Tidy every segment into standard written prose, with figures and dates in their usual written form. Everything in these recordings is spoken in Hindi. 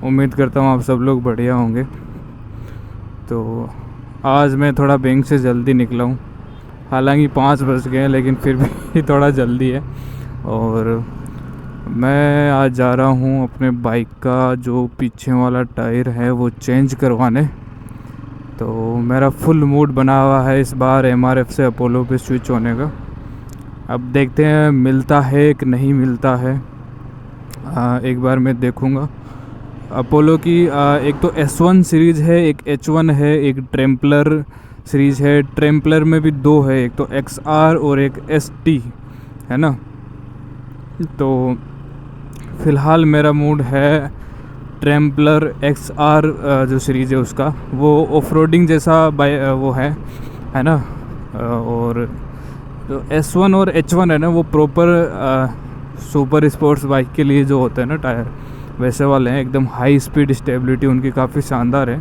उम्मीद करता हूँ आप सब लोग बढ़िया होंगे। तो आज मैं थोड़ा बैंक से जल्दी निकला हूँ, हालांकि 5 बज गए हैं लेकिन फिर भी थोड़ा जल्दी है। और मैं आज जा रहा हूँ अपने बाइक का जो पीछे वाला टायर है वो चेंज करवाने। तो मेरा फुल मूड बना हुआ है इस बार एमआरएफ से अपोलो पे स्विच होने का। अब देखते हैं मिलता है कि नहीं मिलता है। एक बार मैं देखूँगा। अपोलो की एक तो S1 सीरीज़ है, एक H1 है, एक ट्रेम्पलर सीरीज़ है। ट्रेम्पलर में भी दो है, एक तो XR और एक ST है ना। तो फ़िलहाल मेरा मूड है ट्रेम्पलर XR जो सीरीज़ है उसका, वो ऑफ रोडिंग जैसा वो है ना। और जो S1 और H1 है ना वो प्रॉपर सुपर स्पोर्ट्स बाइक के लिए जो होते हैं ना टायर, वैसे वाले हैं। एकदम हाई स्पीड स्टेबिलिटी उनकी काफ़ी शानदार है।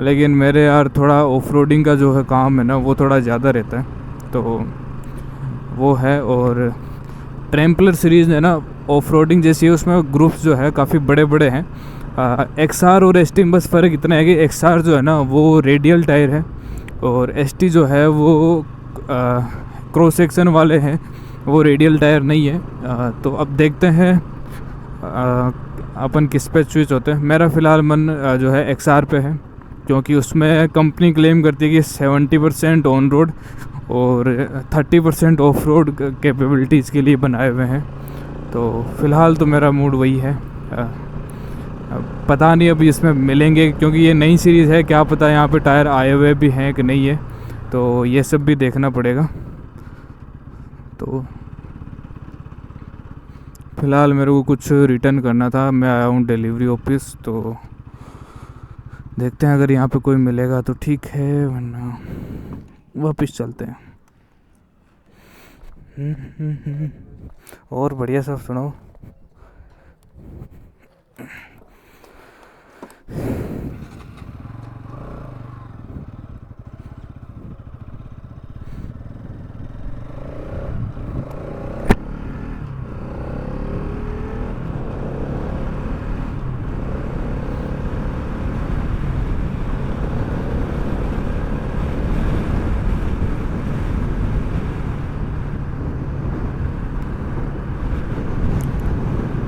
लेकिन मेरे यार थोड़ा ऑफ रोडिंग का जो है काम है ना वो थोड़ा ज़्यादा रहता है, तो वो है। और ट्रैम्पलर सीरीज़ है ना ऑफ रोडिंग जैसी है, उसमें ग्रुप्स जो है काफ़ी बड़े बड़े हैं। XR और ST में बस फ़र्क इतना है कि XR जो है ना वो रेडियल टायर है और ST जो है वो क्रॉस सेक्शन वाले हैं, वो रेडियल टायर नहीं है। तो अब देखते हैं अपन किस पे स्विच होते हैं। मेरा फ़िलहाल मन जो है XR पे है, क्योंकि उसमें कंपनी क्लेम करती है कि 70% ऑन रोड और 30% ऑफ रोड कैपेबिलिटीज़ के लिए बनाए हुए हैं। तो फ़िलहाल तो मेरा मूड वही है। पता नहीं अभी इसमें मिलेंगे, क्योंकि ये नई सीरीज़ है, क्या पता यहाँ पे टायर आए हुए भी हैं कि नहीं है, तो ये सब भी देखना पड़ेगा। तो फ़िलहाल मेरे को कुछ रिटर्न करना था, मैं आया हूँ डिलीवरी ऑफिस। तो देखते हैं अगर यहाँ पे कोई मिलेगा तो ठीक है, वरना वापस चलते हैं। और बढ़िया सब सुनाओ।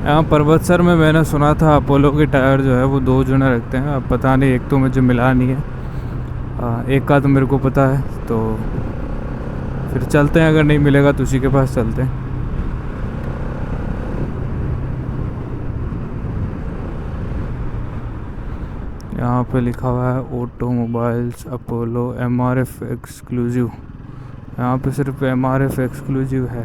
यहाँ पर्वतसर में मैंने सुना था अपोलो के टायर जो है वो 2 जने रखते हैं। अब पता नहीं, एक तो मुझे मिला नहीं है, एक का तो मेरे को पता है। तो फिर चलते हैं, अगर नहीं मिलेगा तो उसी के पास चलते हैं। यहाँ पे लिखा हुआ है ऑटोमोबाइल्स अपोलो MRF एक्सक्लूसिव। यहाँ पे सिर्फ MRF एक्सक्लूसिव है।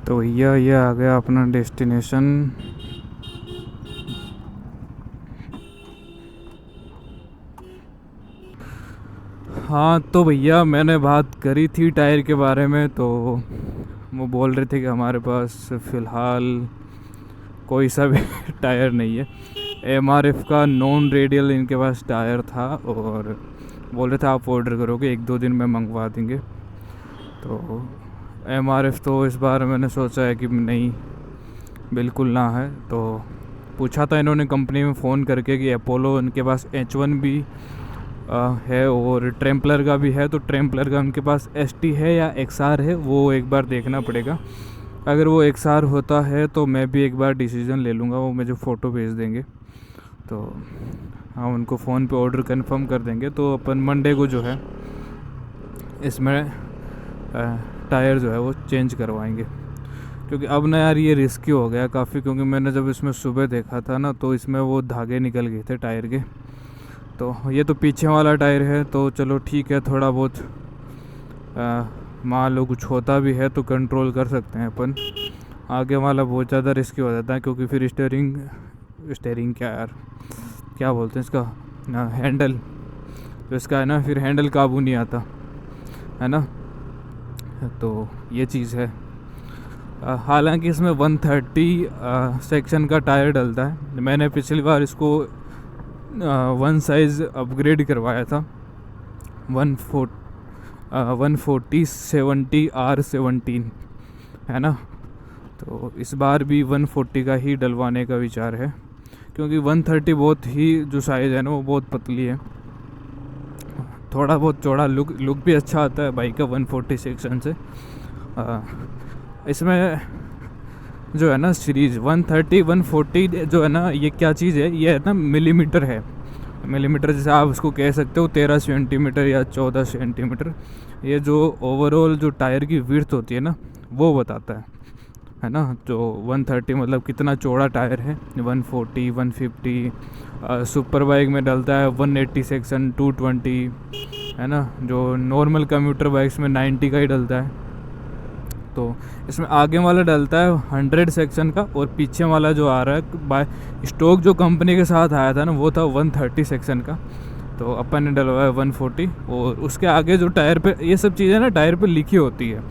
तो भैया ये आ गया अपना डेस्टिनेशन। हाँ तो भैया मैंने बात करी थी टायर के बारे में, तो वो बोल रहे थे कि हमारे पास फ़िलहाल कोई सा भी टायर नहीं है। MRF का नॉन रेडियल इनके पास टायर था और बोल रहे थे आप ऑर्डर करोगे 1-2 दिन में मंगवा देंगे। तो MRF तो इस बार मैंने सोचा है कि नहीं, बिल्कुल ना है। तो पूछा था इन्होंने कंपनी में फ़ोन करके कि अपोलो उनके पास H1 भी है और ट्रैम्पलर का भी है, तो ट्रैम्पलर का उनके पास ST है या XR है, वो एक बार देखना पड़ेगा। अगर वो XR होता है तो मैं भी एक बार डिसीज़न ले लूँगा, वो मुझे फ़ोटो भेज देंगे तो हम उनको फ़ोन पे ऑर्डर कंफर्म कर देंगे। तो अपन मंडे को जो है इसमें टायर जो है वो चेंज करवाएंगे, क्योंकि अब ना यार ये रिस्की हो गया काफ़ी, क्योंकि मैंने जब इसमें सुबह देखा था ना तो इसमें वो धागे निकल गए थे टायर के। तो ये तो पीछे वाला टायर है तो चलो ठीक है, थोड़ा बहुत मान लो कुछ होता भी है तो कंट्रोल कर सकते हैं अपन। आगे वाला बहुत ज़्यादा रिस्की हो जाता है, क्योंकि फिर स्टेयरिंग क्या यार क्या बोलते हैं इसका, हैंडल तो इसका है ना, फिर हैंडल काबू नहीं आता है ना। तो ये चीज़ है। हालांकि इसमें 130 सेक्शन का टायर डलता है। मैंने पिछली बार इसको 1 साइज़ अपग्रेड करवाया था, 140/70 R17 है ना। तो इस बार भी 140 का ही डलवाने का विचार है, क्योंकि 130 बहुत ही जो साइज़ है ना वो बहुत पतली है, थोड़ा बहुत चौड़ा लुक भी अच्छा आता है बाइक का 140 सेक्शन से। इसमें जो है ना सीरीज़ 130 140 जो है ना, ये क्या चीज़ है, ये है ना मिलीमीटर है। मिलीमीटर जैसे आप उसको कह सकते हो 13 सेंटीमीटर या 14 सेंटीमीटर। ये जो ओवरऑल जो टायर की विड्थ होती है ना वो बताता है ना। जो 130 मतलब कितना चौड़ा टायर है, 140 150 सुपर बाइक में डलता है 180 सेक्शन 220 है ना। जो नॉर्मल कम्यूटर बाइक्स में 90 का ही डलता है। तो इसमें आगे वाला डलता है 100 सेक्शन का, और पीछे वाला जो आ रहा है बाय स्टॉक जो कंपनी के साथ आया था ना वो था 130 सेक्शन का। तो अपन ने डलवाया 140, और उसके आगे जो टायर पे ये सब चीज़ें ना टायर पे लिखी होती है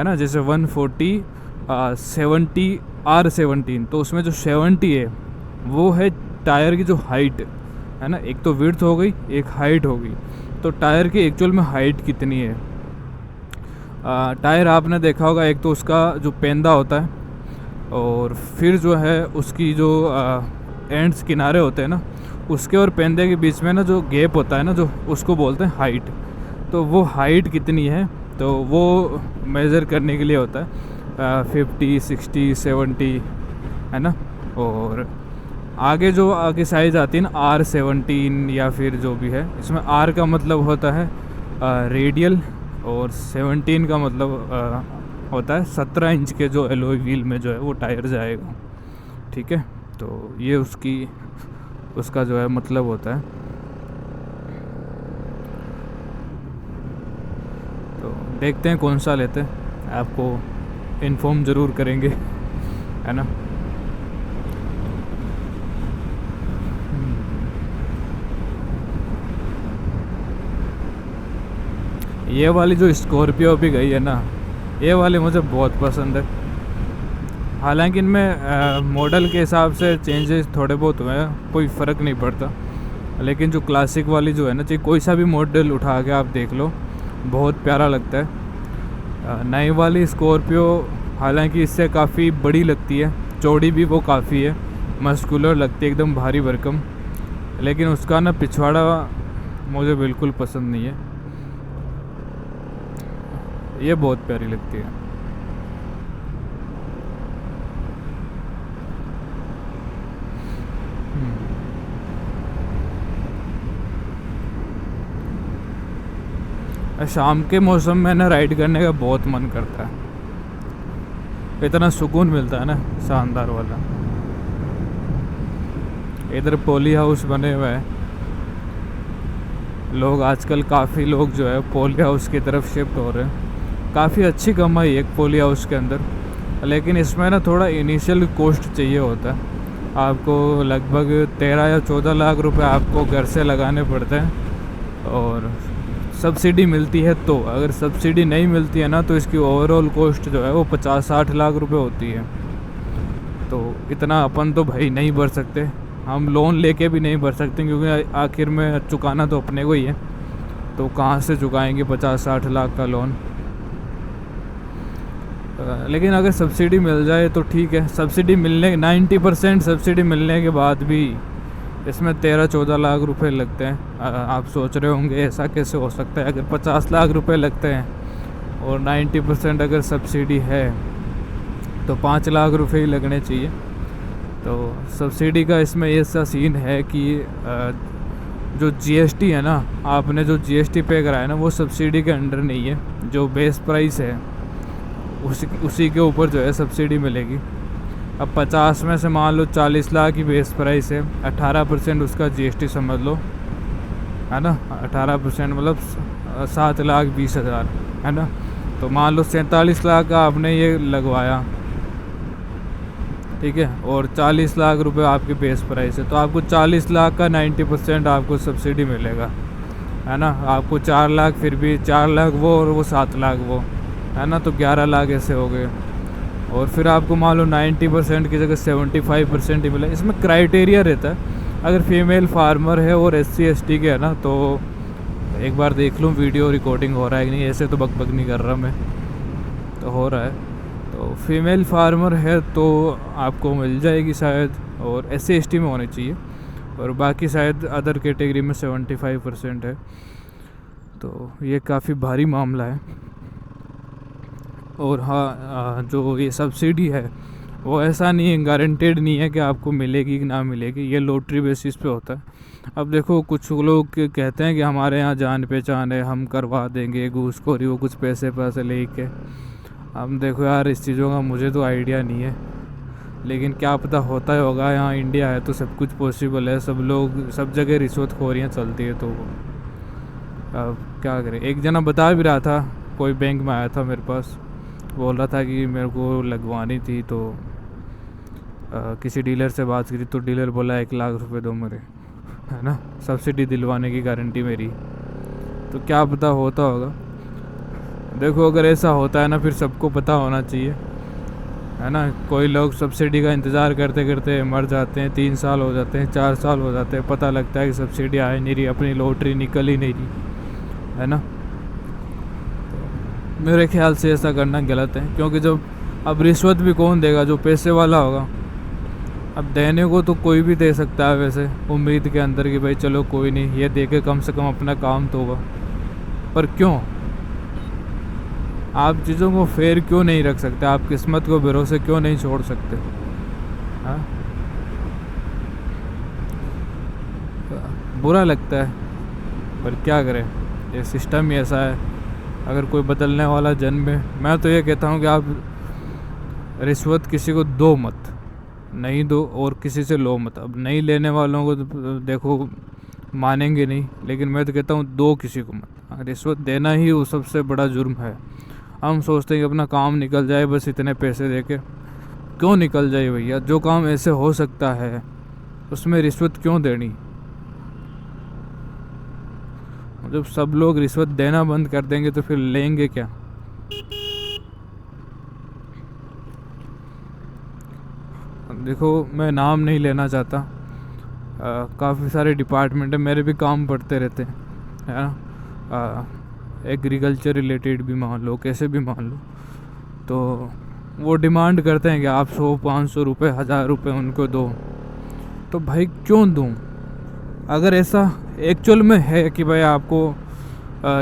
ना। जैसे 140 70 R17, तो उसमें जो 70 है वो है टायर की जो हाइट है ना। एक तो विड्थ हो गई, एक हाइट हो गई। तो टायर की एक्चुअल में हाइट कितनी है, टायर आपने देखा होगा, एक तो उसका जो पेंदा होता है, और फिर जो है उसकी जो एंड्स किनारे होते हैं ना, उसके और पेंदे के बीच में ना जो गैप होता है ना, जो उसको बोलते हैं हाइट। तो वो हाइट कितनी है तो वो मेज़र करने के लिए होता है 50 60 70 है ना। और आगे जो आगे साइज़ आती है ना R17 या फिर जो भी है, इसमें R का मतलब होता है रेडियल, और 17 का मतलब होता है 17 इंच के जो एलॉय व्हील में जो है वो टायर जाएगा। ठीक है, तो ये उसका जो है मतलब होता है। तो देखते हैं कौन सा लेते हैं, आपको इन्फॉर्म ज़रूर करेंगे है ना। ये वाली जो स्कॉर्पियो भी गई है ना, ये वाली मुझे बहुत पसंद है। हालांकि इनमें मॉडल के हिसाब से चेंजेस थोड़े बहुत हुए हैं, कोई फ़र्क नहीं पड़ता। लेकिन जो क्लासिक वाली जो है ना, चाहे कोई सा भी मॉडल उठा के आप देख लो, बहुत प्यारा लगता है। नई वाली स्कॉर्पियो हालांकि इससे काफ़ी बड़ी लगती है, चौड़ी भी वो काफ़ी है, मस्कुलर लगती है, एकदम भारी भरकम। लेकिन उसका ना पिछवाड़ा मुझे बिल्कुल पसंद नहीं है, ये बहुत प्यारी लगती है। शाम के मौसम में ना राइड करने का बहुत मन करता है, इतना सुकून मिलता है ना, शानदार वाला। इधर पॉली हाउस बने हुए हैं, लोग आजकल काफ़ी लोग जो है पॉली हाउस की तरफ शिफ्ट हो रहे हैं। काफ़ी अच्छी कमाई है एक पॉली हाउस के अंदर, लेकिन इसमें ना थोड़ा इनिशियल कॉस्ट चाहिए होता है। आपको लगभग 13 या 14 लाख रुपए आपको घर से लगाने पड़ते हैं, और सब्सिडी मिलती है। तो अगर सब्सिडी नहीं मिलती है ना तो इसकी ओवरऑल कॉस्ट जो है वो 50-60 लाख रुपए होती है। तो इतना अपन तो भाई नहीं भर सकते, हम लोन लेके भी नहीं भर सकते, क्योंकि आखिर में चुकाना तो अपने को ही है। तो कहाँ से चुकाएंगे 50-60 लाख का लोन। लेकिन अगर सब्सिडी मिल जाए तो ठीक है। सब्सिडी मिलने 90% सब्सिडी मिलने के बाद भी इसमें 13-14 लाख रुपए लगते हैं। आप सोच रहे होंगे ऐसा कैसे हो सकता है, अगर 50 लाख रुपए लगते हैं और 90% अगर सब्सिडी है तो 5 लाख रुपए ही लगने चाहिए। तो सब्सिडी का इसमें ऐसा सीन है कि जो जीएसटी है ना, आपने जो जीएसटी पे कराया ना, वो सब्सिडी के अंडर नहीं है। जो बेस प्राइस है उसी के ऊपर जो है सब्सिडी मिलेगी। अब 50 में से मान लो 40 लाख की बेस प्राइस है, 18% उसका जीएसटी समझ लो, है ना। 18% मतलब 7,20,000, है ना। तो मान लो 47 लाख का आपने ये लगवाया, ठीक है, और 40 लाख रुपए आपकी बेस प्राइस है, तो आपको 40 लाख का 90% आपको सब्सिडी मिलेगा, है ना। आपको 4 लाख, फिर भी 4 लाख वो और वो 7 लाख वो, है ना, तो 11 लाख ऐसे हो गए। और फिर आपको मान लो 90% की जगह 75% ही मिला। इसमें क्राइटेरिया रहता है, अगर फीमेल फार्मर है और SC ST के है ना, तो एक बार देख लूँ वीडियो रिकॉर्डिंग हो रहा है कि नहीं, ऐसे तो बकबक नहीं कर रहा मैं, तो हो रहा है। तो फीमेल फार्मर है तो आपको मिल जाएगी शायद, और SC ST में होनी चाहिए, और बाकी शायद अदर कैटेगरी में 75% है। तो ये काफ़ी भारी मामला है। और हाँ, जो ये सब्सिडी है वो ऐसा नहीं है, गारंटेड नहीं है कि आपको मिलेगी कि ना मिलेगी, ये लॉटरी बेसिस पे होता है। अब देखो, कुछ लोग कहते हैं कि हमारे यहाँ जान पहचान है, हम करवा देंगे, घूसखोरी, वो कुछ पैसे लेके। अब देखो यार, इस चीज़ों का मुझे तो आइडिया नहीं है, लेकिन क्या पता होता ही होगा। यहाँ इंडिया है तो सब कुछ पॉसिबल है, सब जगह रिश्वतखोरियाँ चलती है, तो अब क्या करें। एक जना बता भी रहा था, कोई बैंक में आया था मेरे पास, बोल रहा था कि मेरे को लगवानी थी, तो किसी डीलर से बात करी तो डीलर बोला 1 लाख रुपए दो मेरे, है ना, सब्सिडी दिलवाने की गारंटी मेरी। तो क्या पता होता होगा। देखो, अगर ऐसा होता है ना, फिर सबको पता होना चाहिए, है ना। कोई लोग सब्सिडी का इंतज़ार करते करते मर जाते हैं, 3 साल हो जाते हैं, 4 साल हो जाते हैं, पता लगता है कि सब्सिडी आ ही नहीं रही, अपनी लॉटरी निकल ही नहीं रही, है ना। मेरे ख्याल से ऐसा करना गलत है, क्योंकि जब अब रिश्वत भी कौन देगा, जो पैसे वाला होगा। अब देने को तो कोई भी दे सकता है वैसे, उम्मीद के अंदर कि भाई चलो कोई नहीं, ये दे के कम से कम अपना काम तो होगा। पर क्यों आप चीज़ों को फेयर क्यों नहीं रख सकते? आप किस्मत को भरोसे क्यों नहीं छोड़ सकते? हाँ, बुरा लगता है, पर क्या करें, ये सिस्टम ही ऐसा है। अगर कोई बदलने वाला जन्म है, मैं तो ये कहता हूँ कि आप रिश्वत किसी को दो मत, नहीं दो, और किसी से लो मत। अब नहीं लेने वालों को तो देखो मानेंगे नहीं, लेकिन मैं तो कहता हूँ दो किसी को मत। रिश्वत देना ही वो सबसे बड़ा जुर्म है। हम सोचते हैं कि अपना काम निकल जाए बस इतने पैसे देके, क्यों निकल जाए भैया? जो काम ऐसे हो सकता है उसमें रिश्वत क्यों देनी? जब सब लोग रिश्वत देना बंद कर देंगे तो फिर लेंगे क्या? देखो, मैं नाम नहीं लेना चाहता, काफ़ी सारे डिपार्टमेंट है, मेरे भी काम पड़ते रहते हैं, है ना। एग्रीकल्चर रिलेटेड भी मान लो, कैसे भी मान लो, तो वो डिमांड करते हैं कि आप 100-500 रुपये, 1000 रुपये उनको दो। तो भाई क्यों दूँ? अगर ऐसा एक्चुअल में है कि भाई आपको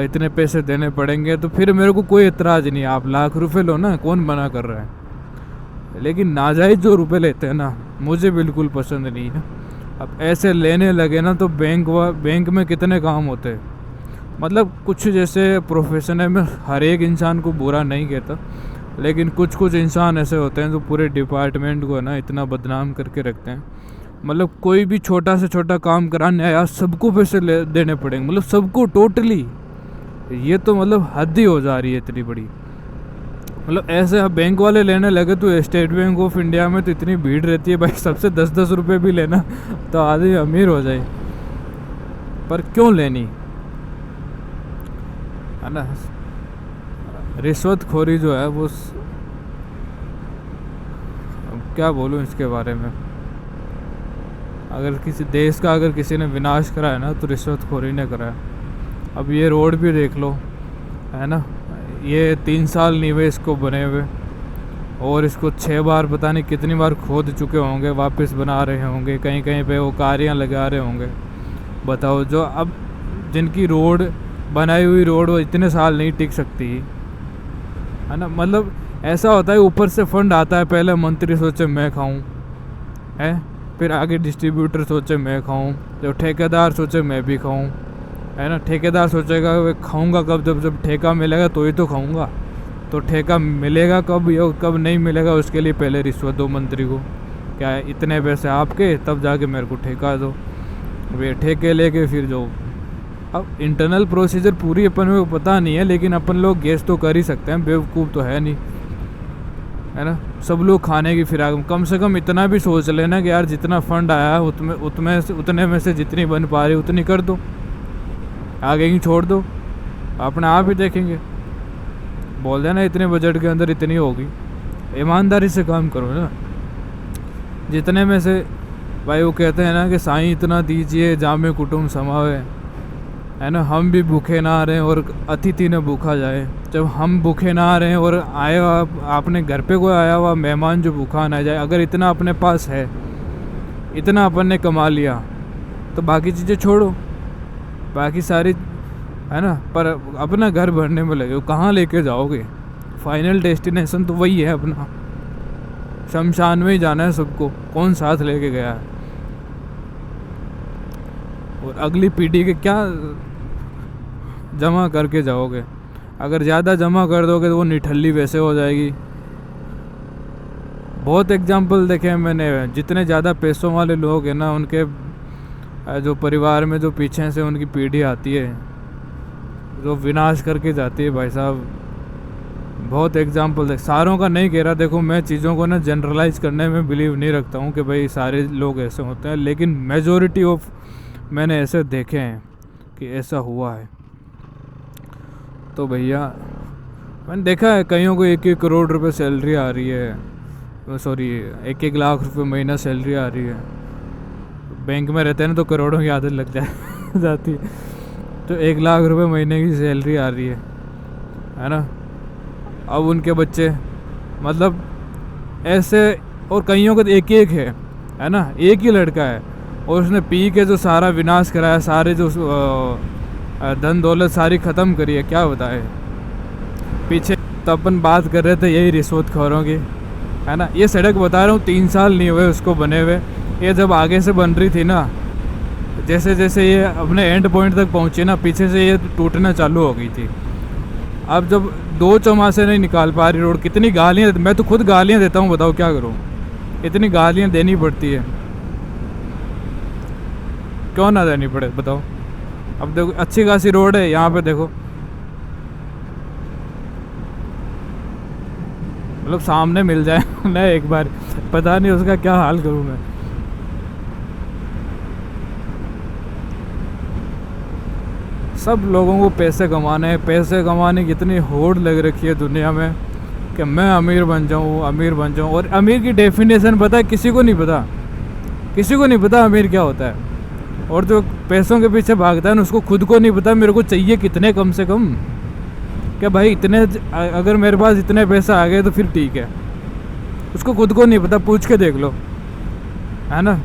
इतने पैसे देने पड़ेंगे, तो फिर मेरे को कोई एतराज़ नहीं, आप लाख रुपए लो ना, कौन मना कर रहा है। लेकिन नाजायज़ जो रुपए लेते हैं ना, मुझे बिल्कुल पसंद नहीं है। अब ऐसे लेने लगे ना तो बैंक में कितने काम होते हैं। मतलब कुछ जैसे प्रोफेशन है, मैं हर एक इंसान को बुरा नहीं कहता, लेकिन कुछ इंसान ऐसे होते हैं जो पूरे डिपार्टमेंट को ना इतना बदनाम करके रखते हैं। मतलब कोई भी छोटा से छोटा काम कराने आया, सबको पैसे देने पड़ेंगे, मतलब सबको टोटली। ये तो मतलब हद ही हो जा रही है इतनी बड़ी। मतलब ऐसे अब बैंक वाले लेने लगे तो स्टेट बैंक ऑफ इंडिया में तो इतनी भीड़ रहती है भाई, सबसे 10-10 रुपये भी लेना तो आदमी अमीर हो जाए। पर क्यों लेनी, है ना। रिश्वतखोरी जो है वो, क्या बोलूँ इसके बारे में। अगर किसी देश का अगर किसी ने विनाश करा है ना, तो रिश्वतखोरी ने करा है। अब ये रोड भी देख लो, है ना, ये 3 साल नहीं हुए इसको बने हुए, और इसको 6 बार पता नहीं कितनी बार खोद चुके होंगे, वापस बना रहे होंगे, कहीं कहीं पे वो कारियाँ लगा रहे होंगे। बताओ, जो अब जिनकी रोड बनाई हुई रोड वो इतने साल नहीं टिक सकती है ना। मतलब ऐसा होता है, ऊपर से फंड आता है, पहले मंत्री सोचे मैं खाऊं है, फिर आगे डिस्ट्रीब्यूटर सोचे मैं खाऊं, तो ठेकेदार सोचे मैं भी खाऊं, है ना। ठेकेदार सोचेगा खाऊंगा कब, जब ठेका मिलेगा तो ही तो खाऊंगा। तो ठेका मिलेगा कब या कब नहीं मिलेगा, उसके लिए पहले रिश्वत दो मंत्री को, क्या है इतने पैसे आपके, तब जाके मेरे को ठेका दो। वे ठेके लेके फिर जो, अब इंटरनल प्रोसीजर पूरी अपन को पता नहीं है, लेकिन अपन लोग गेस तो कर ही सकते हैं, बेवकूफ़ तो है नहीं, है ना। सब लोग खाने की फिराक, कम से कम इतना भी सोच लेना कि यार जितना फंड आया उतने में से जितनी बन पा रही उतनी कर दो, आगे ही छोड़ दो, अपने आप ही देखेंगे। बोल देना इतने बजट के अंदर इतनी होगी, ईमानदारी से काम करो ना। जितने में से भाई वो कहते हैं ना कि साईं इतना दीजिए जामे कुटुम्ब समावे, है ना। हम भी भूखे ना रहें और अतिथि न भूखा जाए। जब हम भूखे ना रहें और आए आपने घर पे कोई आया हुआ मेहमान जो भूखा ना जाए, अगर इतना अपने पास है, इतना अपन ने कमा लिया, तो बाकी चीज़ें छोड़ो, बाकी सारी, है ना। पर अपना घर भरने में लगे हो, कहाँ लेके जाओगे? फाइनल डेस्टिनेशन तो वही है अपना, शमशान में ही जाना है सबको, कौन साथ लेके गया है। और अगली पीढ़ी के क्या जमा करके जाओगे? अगर ज़्यादा जमा कर दोगे तो वो निठल्ली वैसे हो जाएगी। बहुत एग्जाम्पल देखे हैं मैंने, जितने ज़्यादा पैसों वाले लोग हैं ना, उनके जो परिवार में जो पीछे से उनकी पीढ़ी आती है जो विनाश करके जाती है भाई साहब। बहुत एग्जाम्पल देख, सारों का नहीं कह रहा, देखो मैं चीज़ों को ना जनरलाइज करने में बिलीव नहीं रखता हूँ कि भाई सारे लोग ऐसे होते हैं, लेकिन मेजॉरिटी ऑफ मैंने ऐसे देखे हैं कि ऐसा हुआ है। तो भैया मैंने देखा है कईयों को 1-1 करोड़ रुपए सैलरी आ रही है, सॉरी 1-1 लाख रुपए महीना सैलरी आ रही है। बैंक में रहते हैं ना तो करोड़ों की आदत लग जाती है। तो 1 लाख रुपए महीने की सैलरी आ रही है ना। अब उनके बच्चे मतलब ऐसे, और कईयों का एक एक है ना, एक ही लड़का है और उसने पी के जो सारा विनाश कराया, सारे जो धन दौलत सारी ख़त्म करी है, क्या बताए। पीछे तो अपन बात कर रहे थे यही रिश्वतखोरों की, है ना। ये सड़क बता रहा हूँ 3 साल नहीं हुए उसको बने हुए, ये जब आगे से बन रही थी ना, जैसे जैसे ये अपने एंड पॉइंट तक पहुँची ना, पीछे से ये टूटना चालू हो गई थी। अब जब 2 चौमासे नहीं निकाल पा रही रोड, कितनी गालियाँ, मैं तो खुद गालियाँ देता हूँ, बताओ क्या करूँ, इतनी गालियाँ देनी पड़ती है, क्यों ना देनी पड़े बताओ। अब देखो अच्छी खासी रोड है यहाँ पे, देखो मतलब सामने मिल जाए ना एक बार, पता नहीं उसका क्या हाल करूँ मैं। सब लोगों को पैसे कमाने हैं, पैसे कमाने की इतनी होड़ लग रखी है दुनिया में कि मैं अमीर बन जाऊँ, अमीर बन जाऊँ। और अमीर की डेफिनेशन पता है किसी को नहीं पता, किसी को नहीं पता अमीर क्या होता है। और जो पैसों के पीछे भागता है ना, उसको खुद को नहीं पता मेरे को चाहिए कितने, कम से कम क्या भाई इतने, अगर मेरे पास इतने पैसे आ गए तो फिर ठीक है, उसको खुद को नहीं पता, पूछ के देख लो, है ना।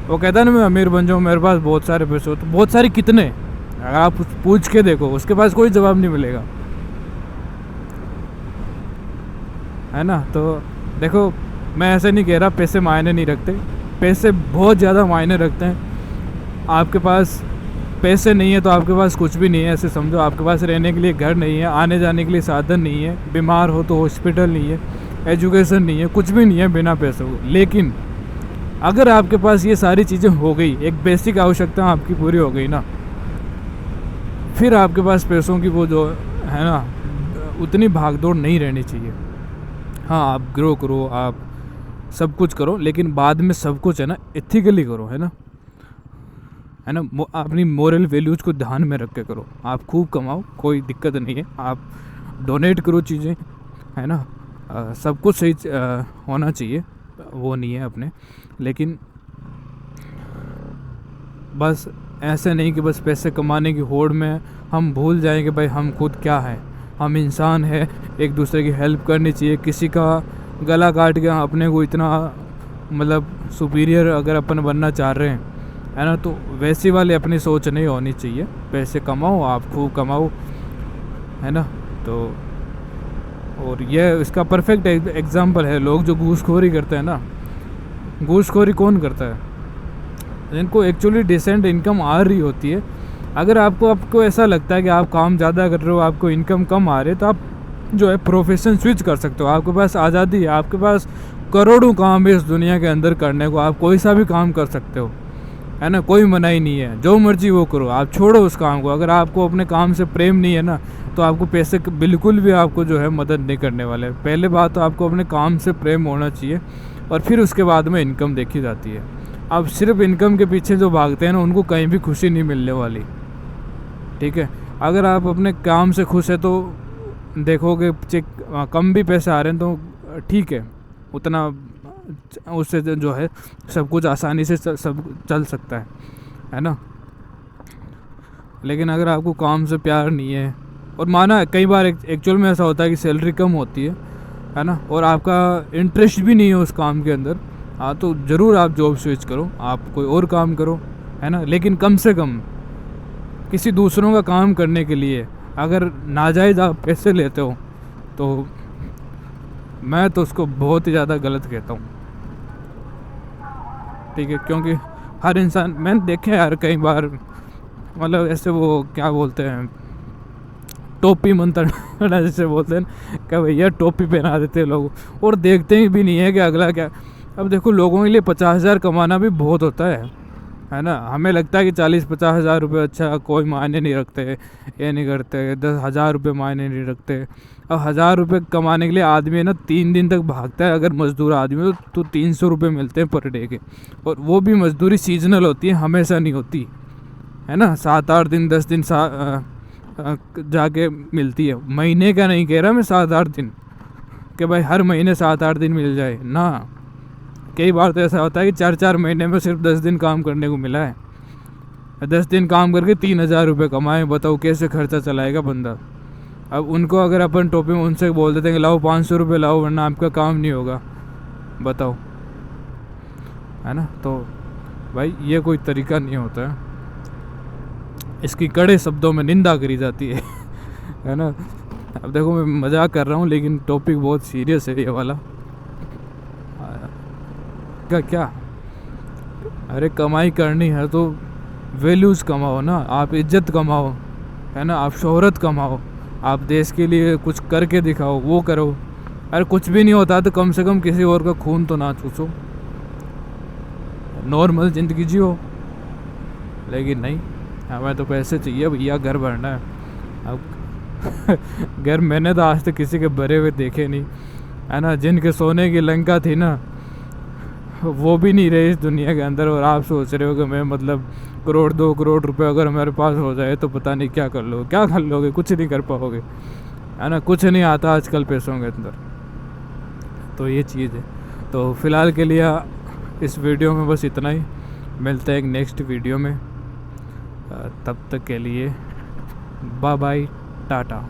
वो कहता है ना मैं अमीर बन जाऊँ, मेरे पास बहुत सारे पैसे हो, तो बहुत सारे कितने, अगर आप पूछ के देखो उसके पास कोई जवाब नहीं मिलेगा, है ना। तो देखो मैं ऐसे नहीं कह रहा पैसे मायने नहीं रखते, पैसे बहुत ज़्यादा मायने रखते हैं। आपके पास पैसे नहीं है तो आपके पास कुछ भी नहीं है, ऐसे समझो। आपके पास रहने के लिए घर नहीं है, आने जाने के लिए साधन नहीं है, बीमार हो तो हॉस्पिटल नहीं है, एजुकेशन नहीं है, कुछ भी नहीं है बिना पैसों को। लेकिन अगर आपके पास ये सारी चीज़ें हो गई, एक बेसिक आवश्यकता आपकी पूरी हो गई ना, फिर आपके पास पैसों की वो जो है ना, उतनी भागदौड़ नहीं रहनी चाहिए। हाँ आप ग्रो करो, आप सब कुछ करो, लेकिन बाद में सब कुछ है ना एथिकली करो, है ना, है ना। अपनी मोरल वैल्यूज़ को ध्यान में रख के करो। आप खूब कमाओ, कोई दिक्कत नहीं है, आप डोनेट करो चीज़ें, है ना। सब कुछ सही होना चाहिए, वो नहीं है अपने, लेकिन बस ऐसे नहीं कि बस पैसे कमाने की होड़ में हम भूल जाएं कि भाई हम खुद क्या हैं, हम इंसान हैं, एक दूसरे की हेल्प करनी चाहिए। किसी का गला काट के अपने को इतना मतलब सुपीरियर अगर अपन बनना चाह रहे हैं, है ना, तो वैसी वाली अपनी सोच नहीं होनी चाहिए। पैसे कमाओ, आप खूब कमाओ, है ना। तो और ये इसका परफेक्ट एग्जांपल है लोग जो घूसखोरी करते हैं ना। घूसखोरी कौन करता है? जिनको एक्चुअली डिसेंट इनकम आ रही होती है। अगर आपको ऐसा लगता है कि आप काम ज़्यादा कर रहे हो, आपको इनकम कम आ रही है, तो आप जो है प्रोफेशन स्विच कर सकते हो। आपके पास आज़ादी है, आपके पास करोड़ों काम है इस दुनिया के अंदर करने को। आप कोई सा भी काम कर सकते हो, है ना, कोई मनाही नहीं है। जो मर्जी वो करो, आप छोड़ो उस काम को। अगर आपको अपने काम से प्रेम नहीं है ना, तो आपको पैसे बिल्कुल भी आपको जो है मदद नहीं करने वाले। पहले बात तो आपको अपने काम से प्रेम होना चाहिए, और फिर उसके बाद में इनकम देखी जाती है। अब सिर्फ इनकम के पीछे जो भागते हैं ना, उनको कहीं भी खुशी नहीं मिलने वाली, ठीक है। अगर आप अपने काम से खुश है तो देखोगे कम भी पैसे आ रहे हैं तो ठीक है, उतना उससे जो है सब कुछ आसानी से सब चल सकता है ना। लेकिन अगर आपको काम से प्यार नहीं है, और माना कई बार एक्चुअल में ऐसा होता है कि सैलरी कम होती है ना, और आपका इंटरेस्ट भी नहीं है उस काम के अंदर, हाँ, तो ज़रूर आप जॉब स्विच करो, आप कोई और काम करो, है ना। लेकिन कम से कम किसी दूसरों का काम करने के लिए अगर नाजायज़ आप पैसे लेते हो, तो मैं तो उसको बहुत ही ज़्यादा गलत कहता हूँ, ठीक है। क्योंकि हर इंसान, मैंने देखे यार कई बार, मतलब ऐसे वो क्या बोलते हैं, टोपी मंत्रणा जैसे बोलते हैं कि भैया टोपी पहना देते हैं लोग, और देखते ही भी नहीं है कि अगला क्या। अब देखो, लोगों के लिए 50,000 कमाना भी बहुत होता है ना। हमें लगता है कि 40-50 हज़ार रुपये अच्छा कोई मायने नहीं रखते, ये नहीं करते, 10,000 रुपये मायने नहीं रखते। अब 1,000 रुपये कमाने के लिए आदमी है ना 3 दिन तक भागता है। अगर मजदूर आदमी तो 300 रुपये मिलते हैं पर डे के, और वो भी मजदूरी सीजनल होती है, हमेशा नहीं होती, है ना। 7-8 दिन 10 दिन जाके मिलती है। महीने का नहीं कह रहा मैं, 7-8 दिन, कि भाई हर महीने 7-8 दिन मिल जाए ना। कई बार तो ऐसा होता है कि 4-4 महीने में सिर्फ 10 दिन काम करने को मिला है। 10 दिन काम करके 3,000 रुपये कमाए, बताओ कैसे खर्चा चलाएगा बंदा। अब उनको अगर अपन टोपी में उनसे बोल देते हैं कि लाओ 500 रुपये लाओ वरना आपका काम नहीं होगा, बताओ, है ना। तो भाई ये कोई तरीका नहीं होता है, इसकी कड़े शब्दों में निंदा करी जाती है ना। अब देखो मैं मजाक कर रहा हूँ, लेकिन टॉपिक बहुत सीरियस है ये वाला। क्या, अरे कमाई करनी है तो वैल्यूज़ कमाओ ना, आप इज्जत कमाओ, है ना, आप शोहरत कमाओ, आप देश के लिए कुछ करके दिखाओ, वो करो। अरे कुछ भी नहीं होता तो कम से कम किसी और का खून तो ना चूसो, नॉर्मल ज़िंदगी जियो। लेकिन नहीं, हमें तो पैसे चाहिए भैया, घर भरना है। अब घर मैंने तो आज तक किसी के भरे हुए देखे नहीं, है ना। जिनके सोने की लंका थी ना, वो भी नहीं रहे इस दुनिया के अंदर, और आप सोच रहे हो कि मैं मतलब 1-2 करोड़ रुपए अगर हमारे पास हो जाए तो पता नहीं क्या कर लोगे। क्या कर लोगे? कुछ नहीं कर पाओगे, है ना। कुछ नहीं आता आजकल पैसों के अंदर, तो ये चीज़ है। तो फ़िलहाल के लिए इस वीडियो में बस इतना ही, मिलते हैं एक नेक्स्ट वीडियो में। तब तक के लिए बाय बाय, टाटा।